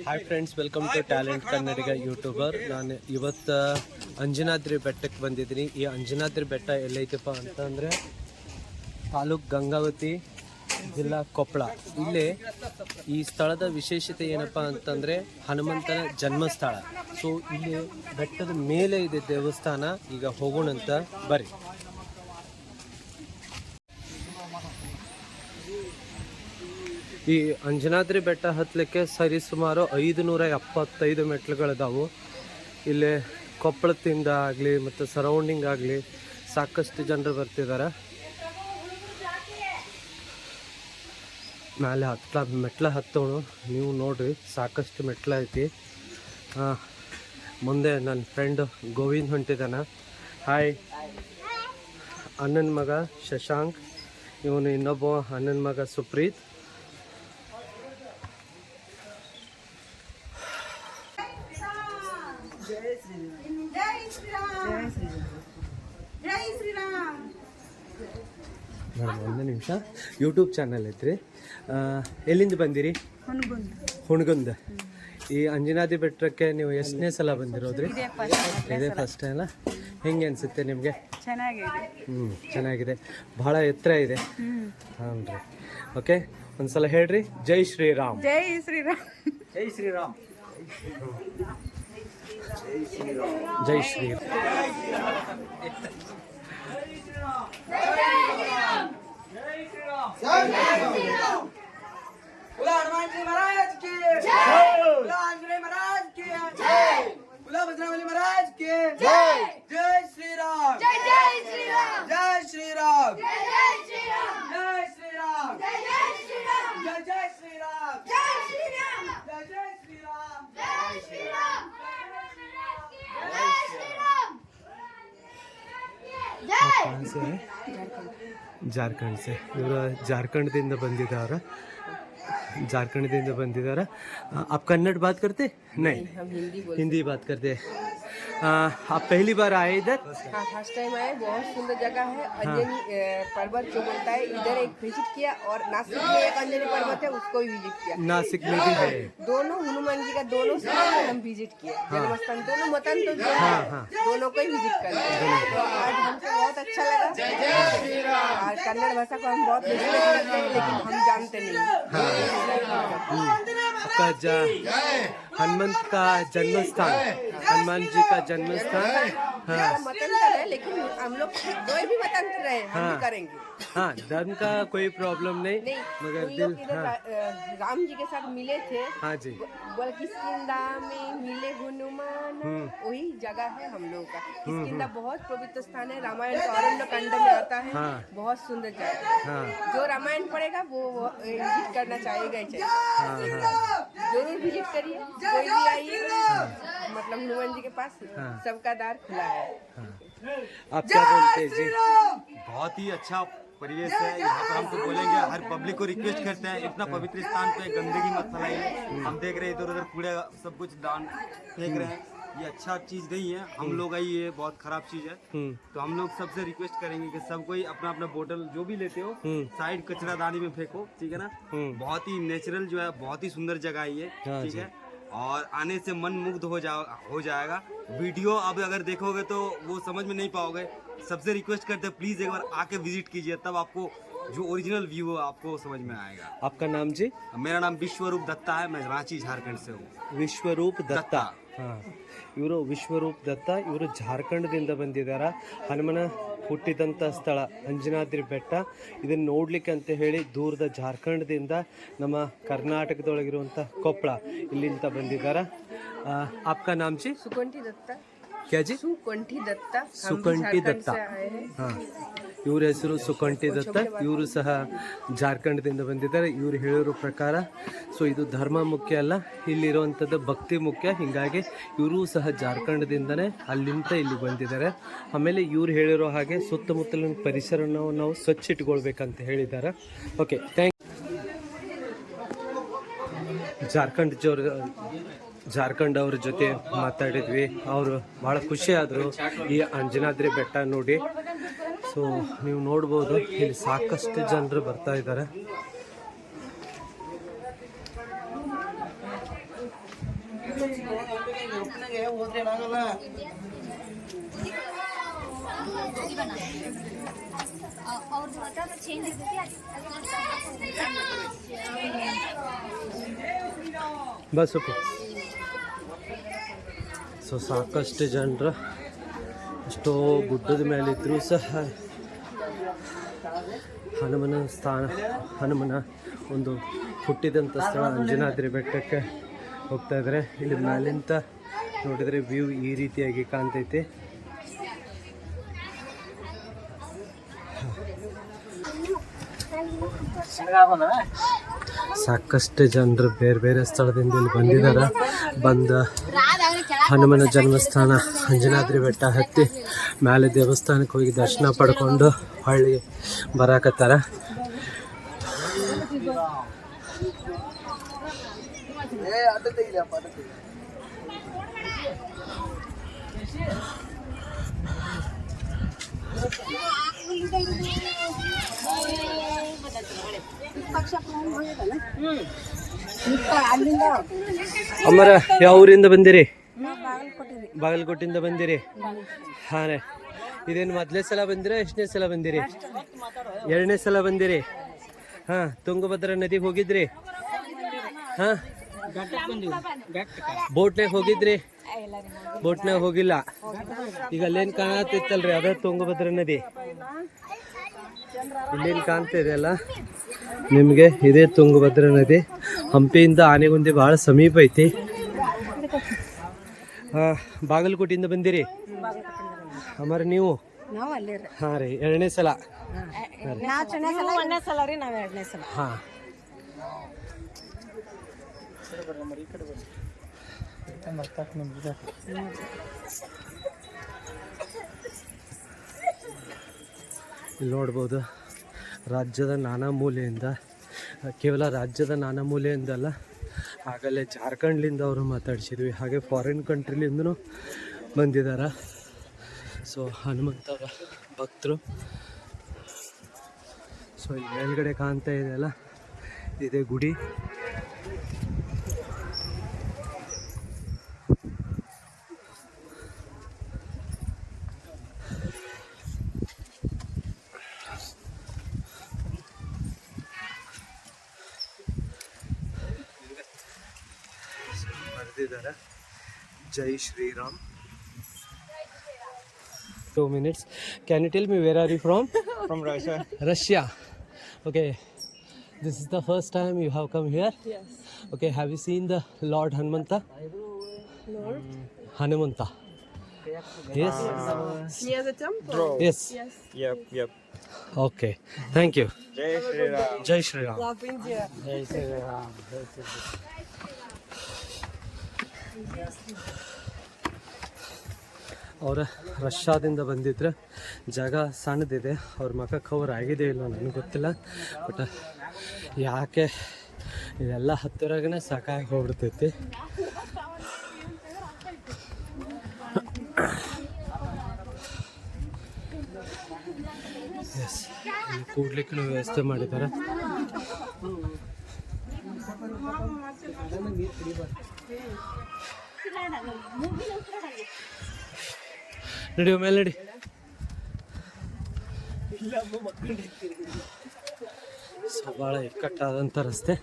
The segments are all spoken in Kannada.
Hi friends, welcome to talent Kannadiga YouTuber. ನಾನು ಇವತ್ತು ಅಂಜನಾದ್ರಿ ಬೆಟ್ಟಕ್ಕೆ ಬಂದಿದ್ದೀನಿ. ಈ ಅಂಜನಾದ್ರಿ ಬೆಟ್ಟ ಎಲ್ಲೈತಪ್ಪ ಅಂತಂದರೆ ತಾಲೂಕು ಗಂಗಾವತಿ, ಜಿಲ್ಲಾ ಕೊಪ್ಪಳ. ಇಲ್ಲಿ ಈ ಸ್ಥಳದ ವಿಶೇಷತೆ ಏನಪ್ಪ ಅಂತಂದರೆ ಹನುಮಂತನ ಜನ್ಮಸ್ಥಳ. ಸೊ ಇಲ್ಲಿ ಬೆಟ್ಟದ ಮೇಲೆ ಇದೆ ದೇವಸ್ಥಾನ. ಈಗ ಹೋಗೋಣಂತ ಬರ್ರಿ. ಈ ಅಂಜನಾದ್ರಿ ಬೆಟ್ಟ ಹತ್ತಲಿಕ್ಕೆ ಸರಿಸುಮಾರು 575 ಮೆಟ್ಲುಗಳಿದಾವು. ಇಲ್ಲಿ ಕೊಪ್ಪಳದಿಂದ ಆಗಲಿ ಮತ್ತು ಸರೌಂಡಿಂಗ್ ಆಗಲಿ ಸಾಕಷ್ಟು ಜನರು ಬರ್ತಿದ್ದಾರೆ. ಮೇಲೆ ಮೆಟ್ಲ ಹತ್ತೋಣ. ನೀವು ನೋಡ್ರಿ, ಸಾಕಷ್ಟು ಮೆಟ್ಲ ಐತಿ. ಮುಂದೆ ನನ್ನ ಫ್ರೆಂಡ್ ಗೋವಿಂದ್ ಹೊಂಟಿದ್ದಾನ. ಹಾಯ್. ಅಣ್ಣನ ಮಗ ಶಶಾಂಕ್, ಇವನು ಇನ್ನೊಬ್ಬ ಅಣ್ಣನ ಮಗ ಸುಪ್ರೀತ್. ಒಂದು ನಿಮಿಷ, ಯೂಟ್ಯೂಬ್ ಚಾನಲ್ ಐತ್ರಿ. ಎಲ್ಲಿಂದ ಬಂದಿರಿ? ಹುಣಗುಂದ. ಈ ಅಂಜನಾದ್ರಿ ಬೆಟ್ಟಕ್ಕೆ ನೀವು ಎಷ್ಟನೇ ಸಲ ಬಂದಿರೋದ್ರಿ? ಇದೇ ಫಸ್ಟ್ ಅಲ್ಲ? ಹೆಂಗೆ ಅನಿಸುತ್ತೆ ನಿಮಗೆ? ಚೆನ್ನಾಗಿದೆ. ಭಾಳ ಎತ್ತರ ಇದೆ. ಹಾಂ ರೀ. ಓಕೆ, ಒಂದ್ಸಲ ಹೇಳ್ರಿ, ಜೈ ಶ್ರೀರಾಮ್. ಜೈ ಶ್ರೀರಾಮ್. ಜೈ ಶ್ರೀರಾಮ್. ಜೈ ಶ್ರೀರಾಮ್. हनुमान जी महाराज की जय, आंजनेय महाराज की जय, बजरंगबली महाराज की जय, जय श्री राम, जय जय श्री राम, जय श्री राम, जय जय श्री राम, जय श्री राम, जय जय श्री राम, जय जय श्री राम, जय श्री राम, जय जय श्री राम, जय श्री राम, जय श्री राम, कहाँ से है? झारखंड से. इवर झारखंडದಿಂದ ಬಂದಿದ್ದಾರೆ. झारखंड बंदिदारा. आप कन्नड़ बात करते? नहीं, हम हिंदी बात करते हैं. आप पहली बार आए इधर? हाँ, फर्स्ट टाइम आए. बहुत सुंदर जगह है. अंजनी पर्वत जो बोलता है, इधर एक विजिट किया. और नासिक में एक अंजनी पर्वत है, उसको भी विजिट किया. नासिक में भी है. दोनों हनुमान जी का दोनों स्थान हम विजिट किए. जन्मस्थान दोनों मतन तो दोनों को ही विजिट करते हैं. तो आज हमको बहुत अच्छा लगा. और कन्नड़ भाषा को हम बहुत रिस्पेक्ट करते हैं, लेकिन हम जानते नहीं. आपका हनुमंत का जन्मस्थान, हनुमान जी का जन्मस्थान. हाँ, मतंतर है, लेकिन हम लोग कोई भी मतंतर है, हम भी करेंगे. हाँ, धर्म का कोई प्रॉब्लम नहीं, मगर दिल. हाँ, राम जी के साथ मिले थे. हाँ जी. बोल किष्किंधा में मिले हनुमान, वही जगह है हम लोग का. किष्किंधा बहुत पवित्र स्थान है. रामायण का अरण्य कांड में आता है. बहुत सुंदर जगह. जो रामायण पढ़ेगा वो विजिट करना चाहेगा ही चाहिए. जरूर विजिट करिए, कोई भी आइए. मतलब हनुमान जी के पास सबका द्वार खुला है. आप क्या बोलते हैं जी? बहुत ही अच्छा परिवेश है यहाँ पर. हम तो बोलेंगे, हर पब्लिक को रिक्वेस्ट करते हैं, इतना पवित्र स्थान पे गंदगी मत फैलाइए. हम देख रहे हैं इधर उधर कूड़े सब कुछ दान फेंक रहे हैं. ये अच्छा चीज नहीं है. हम लोग आई, ये बहुत खराब चीज है. तो हम लोग सबसे रिक्वेस्ट करेंगे कि सब कोई अपना अपना बोतल जो भी लेते हो साइड कचरा दानी में फेंको, ठीक है ना. बहुत ही नेचुरल जो है, बहुत ही सुंदर जगह है ये, ठीक है. और आने से मन मुग्ध हो जाएगा. वीडियो अब अगर देखोगे तो वो समझ में नहीं पाओगे. सबसे रिक्वेस्ट करते हैं, प्लीज एक बार आके विजिट कीजिए, तब आपको जो ओरिजिनल व्यू है आपको समझ में आएगा. आपका नाम जी? मेरा नाम विश्वरूप दत्ता है. मैं रांची झारखंड से हूँ. ವಿಶ್ವರೂಪ್ ದತ್ತ. ಹಾಂ, ಇವರು ವಿಶ್ವರೂಪ್ ದತ್ತ. ಇವರು ಜಾರ್ಖಂಡದಿಂದ ಬಂದಿದ್ದಾರೆ. ಹನುಮನ ಹುಟ್ಟಿದಂಥ ಸ್ಥಳ ಅಂಜನಾದ್ರಿ ಬೆಟ್ಟ. ಇದನ್ನು ನೋಡ್ಲಿಕ್ಕೆ ಅಂತ ಹೇಳಿ ದೂರದ ಜಾರ್ಖಂಡದಿಂದ ನಮ್ಮ ಕರ್ನಾಟಕದೊಳಗಿರುವಂಥ ಕೊಪ್ಪಳ ಇಲ್ಲಿಂದ ಬಂದಿದ್ದಾರೆ. आपका नाम जी? सुकंठी दत्ता. क्या जी? सुकंठी दत्ता. ಸುಕಂಠಿ ದತ್ತ. ಹಾಂ, ಇವ್ರ ಹೆಸರು ಸುಕಂಠಿ ದತ್ತ. ಇವರು ಸಹ ಜಾರ್ಖಂಡದಿಂದ ಬಂದಿದ್ದಾರೆ. ಇವರು ಹೇಳಿರೋ ಪ್ರಕಾರ ಸೊ ಇದು ಧರ್ಮ ಮುಖ್ಯ ಅಲ್ಲ, ಇಲ್ಲಿರುವಂಥದ್ದು ಭಕ್ತಿ ಮುಖ್ಯ. ಹೀಗಾಗಿ ಇವರು ಸಹ ಜಾರ್ಖಂಡದಿಂದನೇ ಅಲ್ಲಿಂದ ಇಲ್ಲಿ ಬಂದಿದ್ದಾರೆ. ಆಮೇಲೆ ಇವ್ರು ಹೇಳಿರೋ ಹಾಗೆ ಸುತ್ತಮುತ್ತಲಿನ ಪರಿಸರನ ನಾವು ಸ್ವಚ್ಛ ಇಟ್ಕೊಳ್ಬೇಕಂತ ಹೇಳಿದ್ದಾರೆ. Okay, thank you. ಜಾರ್ಖಂಡ್ ಅವ್ರ ಜೊತೆ ಮಾತಾಡಿದ್ವಿ. ಅವರು ಭಾಳ ಖುಷಿ ಆದರು ಈ ಅಂಜನಾದ್ರಿ ಬೆಟ್ಟ ನೋಡಿ. ಸೊ ನೀವು ನೋಡ್ಬೋದು ಇಲ್ಲಿ ಸಾಕಷ್ಟು ಜನರು ಬರ್ತಾ ಇದ್ದಾರೆ. ಬಸ್ ಸೊ ಸಾಕಷ್ಟು ಜನರು ಎಷ್ಟೋ ಗುಡ್ಡದ ಮೇಲಿದ್ದರೂ ಸಹ ಹನುಮನ ಒಂದು ಹುಟ್ಟಿದಂಥ ಸ್ಥಳ ಅಂಜನಾದ್ರಿ ಬೆಟ್ಟಕ್ಕೆ ಹೋಗ್ತಾ ಇದ್ದಾರೆ. ಇಲ್ಲಿ ಮೇಲಿಂದ ನೋಡಿದರೆ ವ್ಯೂ ಈ ರೀತಿಯಾಗಿ ಕಾಣ್ತೈತಿ. ಸಾಕಷ್ಟು ಜನರು ಬೇರೆ ಬೇರೆ ಸ್ಥಳದಿಂದ ಇಲ್ಲಿ ಬಂದಿದ್ದಾರೆ. ಹನುಮನ ಜನ್ಮಸ್ಥಾನ ಅಂಜನಾದ್ರಿ ಬೆಟ್ಟ ಹತ್ತಿ ಮೇಲೆ ದೇವಸ್ಥಾನಕ್ಕೆ ಹೋಗಿ ದರ್ಶನ ಪಡ್ಕೊಂಡು ಹೊಳ್ಳಿ ಬರಾಕತ್ತಾರ. ಅಮ್ಮರ ಯಾವ ಊರಿಂದ ಬಂದಿರಿ? ಬಾಗಲಕೋಟೆಯಿಂದ ಬಂದಿರಿ. ಹಾಂ ರೀ. ಇದೇನು ಮೊದಲನೇ ಸಲ ಬಂದಿರಾ ಎಷ್ಟನೇ ಸಲ ಬಂದಿರಿ? ಎರಡನೇ ಸಲ ಬಂದಿರಿ. ಹಾಂ, ತುಂಗಭದ್ರಾ ನದಿಗೆ ಹೋಗಿದ್ರಿ? ಹಾಂ, ಬೋಟ್ನಾಗ ಹೋಗಿದ್ರಿ? ಬೋಟ್ನಾಗ ಹೋಗಿಲ್ಲ. ಈಗ ಅಲ್ಲೇನು ಕಾಣತಿತ್ತಲ್ರಿ ಅದ ತುಂಗಭದ್ರಾ ನದಿ. ಇಲ್ಲೇನು ಕಾಣ್ತಿದೆ ಅಲ್ಲ ನಿಮಗೆ, ಇದೇ ತುಂಗಭದ್ರಾ ನದಿ. ಹಂಪಿಯಿಂದ ಆನೆಗುಂದಿ ಭಾಳ ಸಮೀಪ ಐತಿ. ಬಾಗಲಕೋಟೆಯಿಂದ ಬಂದಿರಿ ಅಮರ ನೀವು? ಹಾಂ ರೀ, ಎರಡನೇ ಸಲ. ಹಾಂ, ಇಲ್ಲಿ ನೋಡ್ಬೋದು ರಾಜ್ಯದ ನಾನಾ ಮೂಲೆಯಿಂದ, ಕೇವಲ ರಾಜ್ಯದ ನಾನಾ ಮೂಲೆಯಿಂದಲ್ಲ, ಆಗಲೇ ಜಾರ್ಖಂಡ್ಲಿಂದ ಅವರು ಮಾತಾಡ್ಸಿದ್ವಿ, ಹಾಗೆ ಫಾರಿನ್ ಕಂಟ್ರಿಲಿಂದನೂ ಬಂದಿದ್ದಾರೆ. ಸೊ ಹನುಮಂತವರ ಭಕ್ತರು. ಸೊ ಇಲ್ಲಿ ಮೇಲ್ಗಡೆ ಕಾಣ್ತಾ ಇದೆಯಲ್ಲ ಇದೇ ಗುಡಿ. ಬರೆದಿದ್ದಾರೆ ಜೈ Shriram. 2 minutes. Can you tell me where are you from? From Russia. Russia. Okay. This is the first time you have come here? Yes. Okay. Have you seen the Lord Hanumanta? Lord? Hanumanta. Yes. Near the temple? Yes. Yes. Yep. Okay. Thank you. Jai Shri Ram. Jai Shri Ram. Love India. Jai Shri Ram. ಅವರ ರಷ್ಯಾದಿಂದ ಬಂದಿದ್ರೆ ಜಾಗ ಸಣ್ಣದಿದೆ. ಅವ್ರ ಮಖಕ್ಕೆ ಅವ್ರು ಆಗಿದೆ ಇಲ್ಲ ನನಗೆ ಗೊತ್ತಿಲ್ಲ. ಬಟ್ ಯಾಕೆ ಇದೆಲ್ಲ ಹತ್ತಿರಗೇ ಸಾಕಾಗಿ ಹೋಗ್ಬಿಡ್ತೈತಿ. ಎಸ್, ಇಲ್ಲಿ ಕೂಡ್ಲಿಕ್ಕೆ ವ್ಯವಸ್ಥೆ ಮಾಡಿದ್ದಾರೆ. ನಡಿಯೋ ಮೇಲೆ ನಡಿ. ಸೊ ಭಾಳ ಇಕ್ಕಟ್ಟಾದಂಥ ರಸ್ತೆ.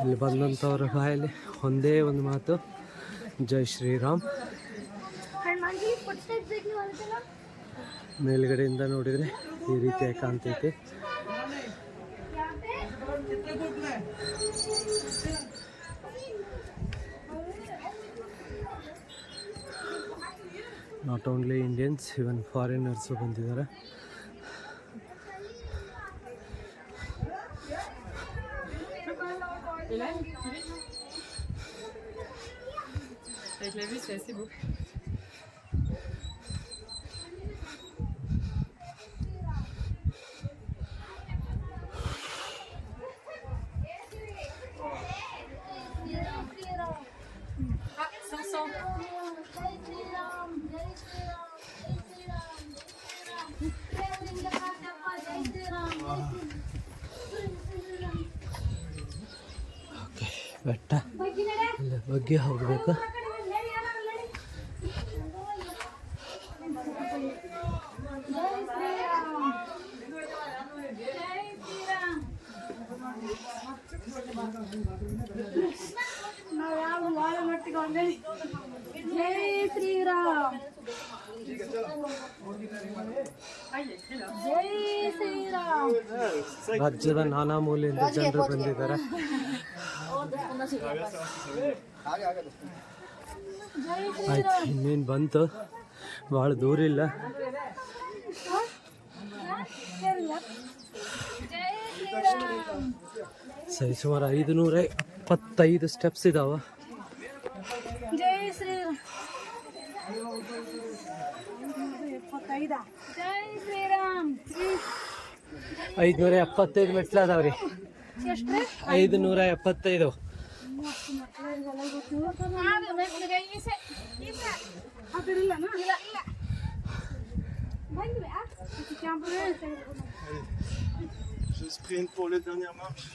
ಇಲ್ಲಿ ಬಂದಂಥವ್ರ ಬಾಯಲ್ಲಿ ಒಂದೇ ಒಂದು ಮಾತು, ಜೈ ಶ್ರೀರಾಮ್. ಮೇಲ್ಗಡೆಯಿಂದ ನೋಡಿದರೆ ಈ ರೀತಿಯಾಗಿ ಕಾಣ್ತೈತೆ. Not only Indians, even foreigners ಬಂದಿದ್ದಾರೆ. ಬೆಟ್ಟ ಬಗ್ಗೆ ಹೋಗ್ಬೇಕು. जय श्री राम, जय श्री राम. ರಾಜ್ಯದ ನಾನಾ ಮೂಲೆಯಿಂದ ಜನರು ಬಂದಿದ್ದಾರೆ. ಆಯ್ತು, ಇನ್ನೇನು ಬಂತು, ಭಾಳ ದೂರ ಇಲ್ಲ. ಸರಿ, ಸುಮಾರು 525 ಸ್ಟೆಪ್ಸ್ ಇದಾವೆ. जय श्री राम, जय श्री राम. 575 ಮೆಟ್ಲು ಅದಾವ್ರಿ. 575. Sprint pour les dernières marches.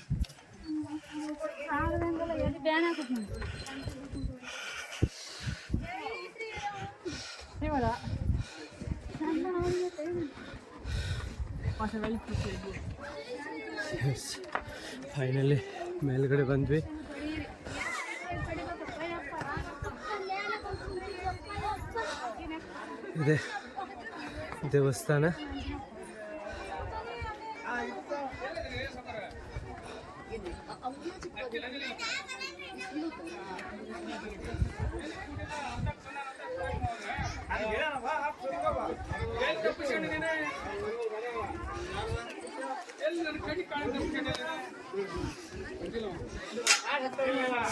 Et voilà. Finally ಮೇಲ್ಗಡೆ ಬಂದ್ವಿ. ಇದೆ ದೇವಸ್ಥಾನ.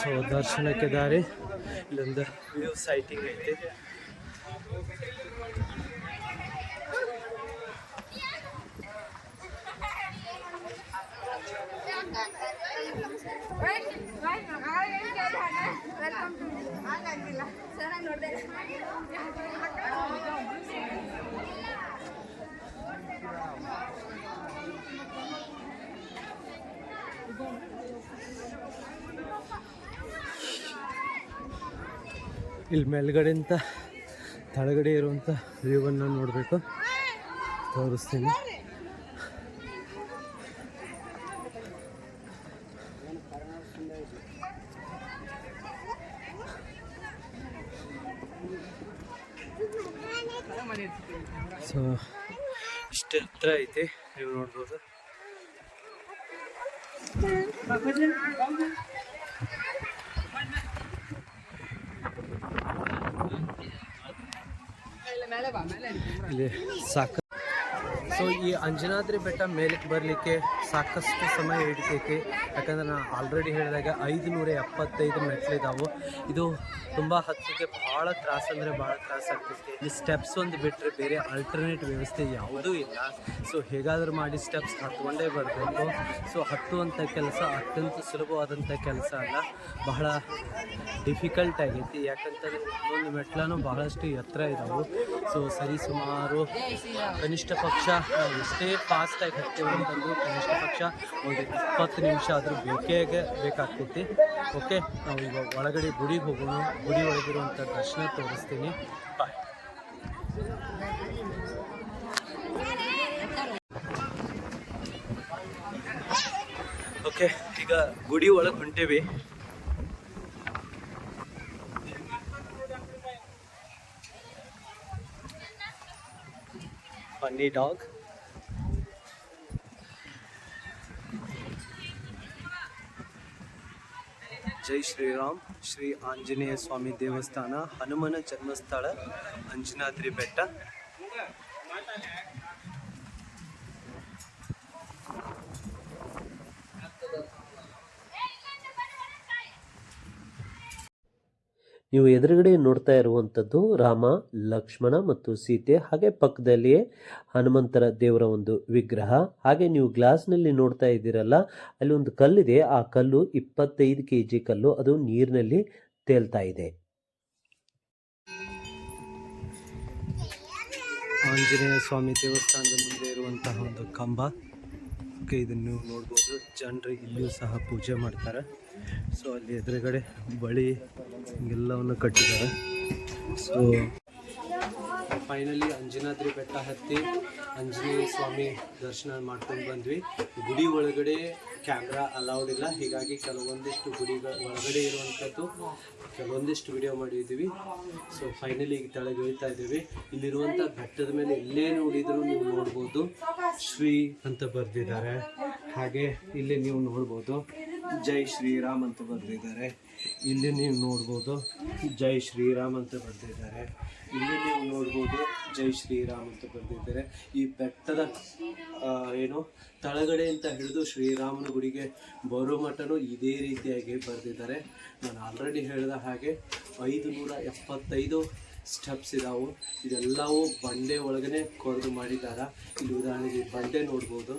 ಸೊ ದರ್ಶನಕ್ಕೆ ದಾರಿ ಇಲ್ಲೊಂದು ವ್ಯೂ ಸೈಟಿಂಗ್ ಐತೆ. ಇಲ್ಲಿ ಮೇಲ್ಗಡೆಯಿಂದ ತಳಗಡೆ ಇರುವಂಥ ವ್ಯೂವನ್ನು ನೋಡಬೇಕು, ತೋರಿಸ್ತೀನಿ. ಸೊ ಇಷ್ಟು ಹತ್ರ ಐತೆ, ನೀವು ನೋಡ್ಬೋದು. ಇಲ್ಲಿ ಸಾಕು. ಸೊ ಈ ಅಂಜನಾದ್ರಿ ಬೆಟ್ಟ ಮೇಲಕ್ಕೆ ಬರಲಿಕ್ಕೆ ಸಾಕಷ್ಟು ಸಮಯ ಹಿಡಿತೈತಿ. ಯಾಕಂದ್ರೆ ನಾನು ಆಲ್ರೆಡಿ ಹೇಳಿದಾಗ 575 ಮೆಟ್ಲಿದ್ದಾವೆ. ಇದು ತುಂಬ ಹತ್ತಕ್ಕೆ ಭಾಳ ತ್ರಾಸ ಅಂದರೆ ಭಾಳ ತ್ರಾಸ ಆಗ್ತೈತಿ. ಈ ಸ್ಟೆಪ್ಸ್ ಒಂದು ಬಿಟ್ಟರೆ ಬೇರೆ ಆಲ್ಟರ್ನೇಟ್ ವ್ಯವಸ್ಥೆ ಯಾವುದೂ ಇಲ್ಲ. ಸೊ ಹೇಗಾದರೂ ಮಾಡಿ ಸ್ಟೆಪ್ಸ್ ಹತ್ಕೊಂಡೇ ಬರಬೇಕು. ಸೊ ಹತ್ತುವಂಥ ಕೆಲಸ ಅತ್ಯಂತ ಸುಲಭವಾದಂಥ ಕೆಲಸ ಅಲ್ಲ, ಬಹಳ ಡಿಫಿಕಲ್ಟ್ ಆಗೈತಿ. ಯಾಕಂತಂದರೆ ಒಂದೊಂದು ಮೆಟ್ಲೂ ಬಹಳಷ್ಟು ಎತ್ತರ ಇದ್ದಾವೆ. ಸೊ ಸರಿ ಸುಮಾರು ಕನಿಷ್ಠ ಪಕ್ಷ ನಾವು ಎಷ್ಟೇ ಫಾಸ್ಟಾಗಿ ಹತ್ತೀವಿ ಅಂತಂದರೂ ಕನಿಷ್ಠ ಪಕ್ಷ ಒಂದು 20 ನಿಮಿಷ ಆದರೂ ಬೇಕಾಗ್ತೈತಿ. ಓಕೆ, ನಾವು ಈಗ ಒಳಗಡೆ ಗುಡಿಗೆ ಹೋಗೋಣ. ಗುಡಿ ಒಳಗಿರುವಂಥ ದರ್ಶನ ತೋರಿಸ್ತೀನಿ. ಬಾಯ್. ಓಕೆ, ಈಗ ಗುಡಿ ಒಳಗೆ ಹೊಂಟೇವಿ. Funny dog. ಜೈ ಶ್ರೀರಾಮ್. ಶ್ರೀ ಆಂಜನೇಯ ಸ್ವಾಮಿ ದೇವಸ್ಥಾನ, ಹನುಮನ ಜನ್ಮಸ್ಥಳ, ಅಂಜನಾದ್ರಿ ಬೆಟ್ಟ. ನೀವು ಎದುರುಗಡೆ ನೋಡ್ತಾ ಇರುವಂಥದ್ದು ರಾಮ, ಲಕ್ಷ್ಮಣ ಮತ್ತು ಸೀತೆ, ಹಾಗೆ ಪಕ್ಕದಲ್ಲಿಯೇ ಹನುಮಂತರ ದೇವರ ಒಂದು ವಿಗ್ರಹ. ಹಾಗೆ ನೀವು ಗ್ಲಾಸ್ನಲ್ಲಿ ನೋಡ್ತಾ ಇದ್ದೀರಲ್ಲ, ಅಲ್ಲಿ ಒಂದು ಕಲ್ಲಿದೆ. ಆ ಕಲ್ಲು 25 kg ಕಲ್ಲು, ಅದು ನೀರಿನಲ್ಲಿ ತೇಲ್ತಾ ಇದೆ. ಆಂಜನೇಯ ಸ್ವಾಮಿ ದೇವಸ್ಥಾನದ ಮುಂದೆ ಇರುವಂತಹ ಒಂದು ಕಂಬ. ಇದನ್ನು ನೀವು ನೋಡ್ಬೋದು. ಜನರು ಇಲ್ಲಿಯೂ ಸಹ ಪೂಜೆ ಮಾಡ್ತಾರೆ. ಸೊ ಅಲ್ಲಿ ಎದುರುಗಡೆ ಬಳಿ ಎಲ್ಲವನ್ನು ಕಟ್ಟಿದ್ದಾರೆ. ಸೊ ಫೈನಲಿ ಅಂಜನಾದ್ರಿ ಬೆಟ್ಟ ಹತ್ತಿ ಆಂಜನೇಯ ಸ್ವಾಮಿ ದರ್ಶನ ಮಾಡ್ಕೊಂಡು ಬಂದ್ವಿ. ಗುಡಿ ಒಳಗಡೆ ಕ್ಯಾಮ್ರಾ ಅಲೌಡ್ ಇಲ್ಲ, ಹೀಗಾಗಿ ಕೆಲವೊಂದಿಷ್ಟು ಗುಡಿಗಳ ಒಳಗಡೆ ಇರುವಂಥದ್ದು ಕೆಲವೊಂದಿಷ್ಟು ವಿಡಿಯೋ ಮಾಡಿದ್ದೀವಿ. ಸೊ ಫೈನಲಿ ಈಗ ಕೆಳಗೆ ಇಳಿತಾ ಇದ್ದೀವಿ. ಇಲ್ಲಿರುವಂಥ ಬೆಟ್ಟದ ಮೇಲೆ ಎಲ್ಲೇ ನೋಡಿದರೂ ನೀವು ನೋಡ್ಬೋದು ಶ್ರೀ ಅಂತ ಬರೆದಿದ್ದಾರೆ. ಹಾಗೆ ಇಲ್ಲಿ ನೀವು ನೋಡ್ಬೋದು ಜೈ ಶ್ರೀರಾಮ್ ಅಂತ ಬರೆದಿದ್ದಾರೆ. ಇಲ್ಲಿ ನೀವು ನೋಡ್ಬೋದು ಜೈ ಶ್ರೀರಾಮ್ ಅಂತ ಬರೆದಿದ್ದಾರೆ. ಇಲ್ಲಿ ನೀವು ನೋಡ್ಬೋದು ಜೈ ಶ್ರೀರಾಮ್ ಅಂತ ಬರೆದಿದ್ದಾರೆ. ಈ ಬೆಟ್ಟದ ಏನು ತಳಗಡೆ ಅಂತ ಹಿಡಿದು ಶ್ರೀರಾಮನ ಗುಡಿಗೆ ಬರೋ ಮಟ್ಟನೂ ಇದೇ ರೀತಿಯಾಗಿ ಬರೆದಿದ್ದಾರೆ. ನಾನು ಆಲ್ರೆಡಿ ಹೇಳಿದ ಹಾಗೆ 575 ಸ್ಟೆಪ್ಸ್ ಇದಾವೆ. ಇದೆಲ್ಲವೂ ಬಂಡೆ ಒಳಗನೆ ಕೊರೆದು ಮಾಡಿದ್ದಾರೆ. ಇಲ್ಲಿ ಉದಾಹರಣೆಗೆ ಬಂಡೆ ನೋಡ್ಬೋದು.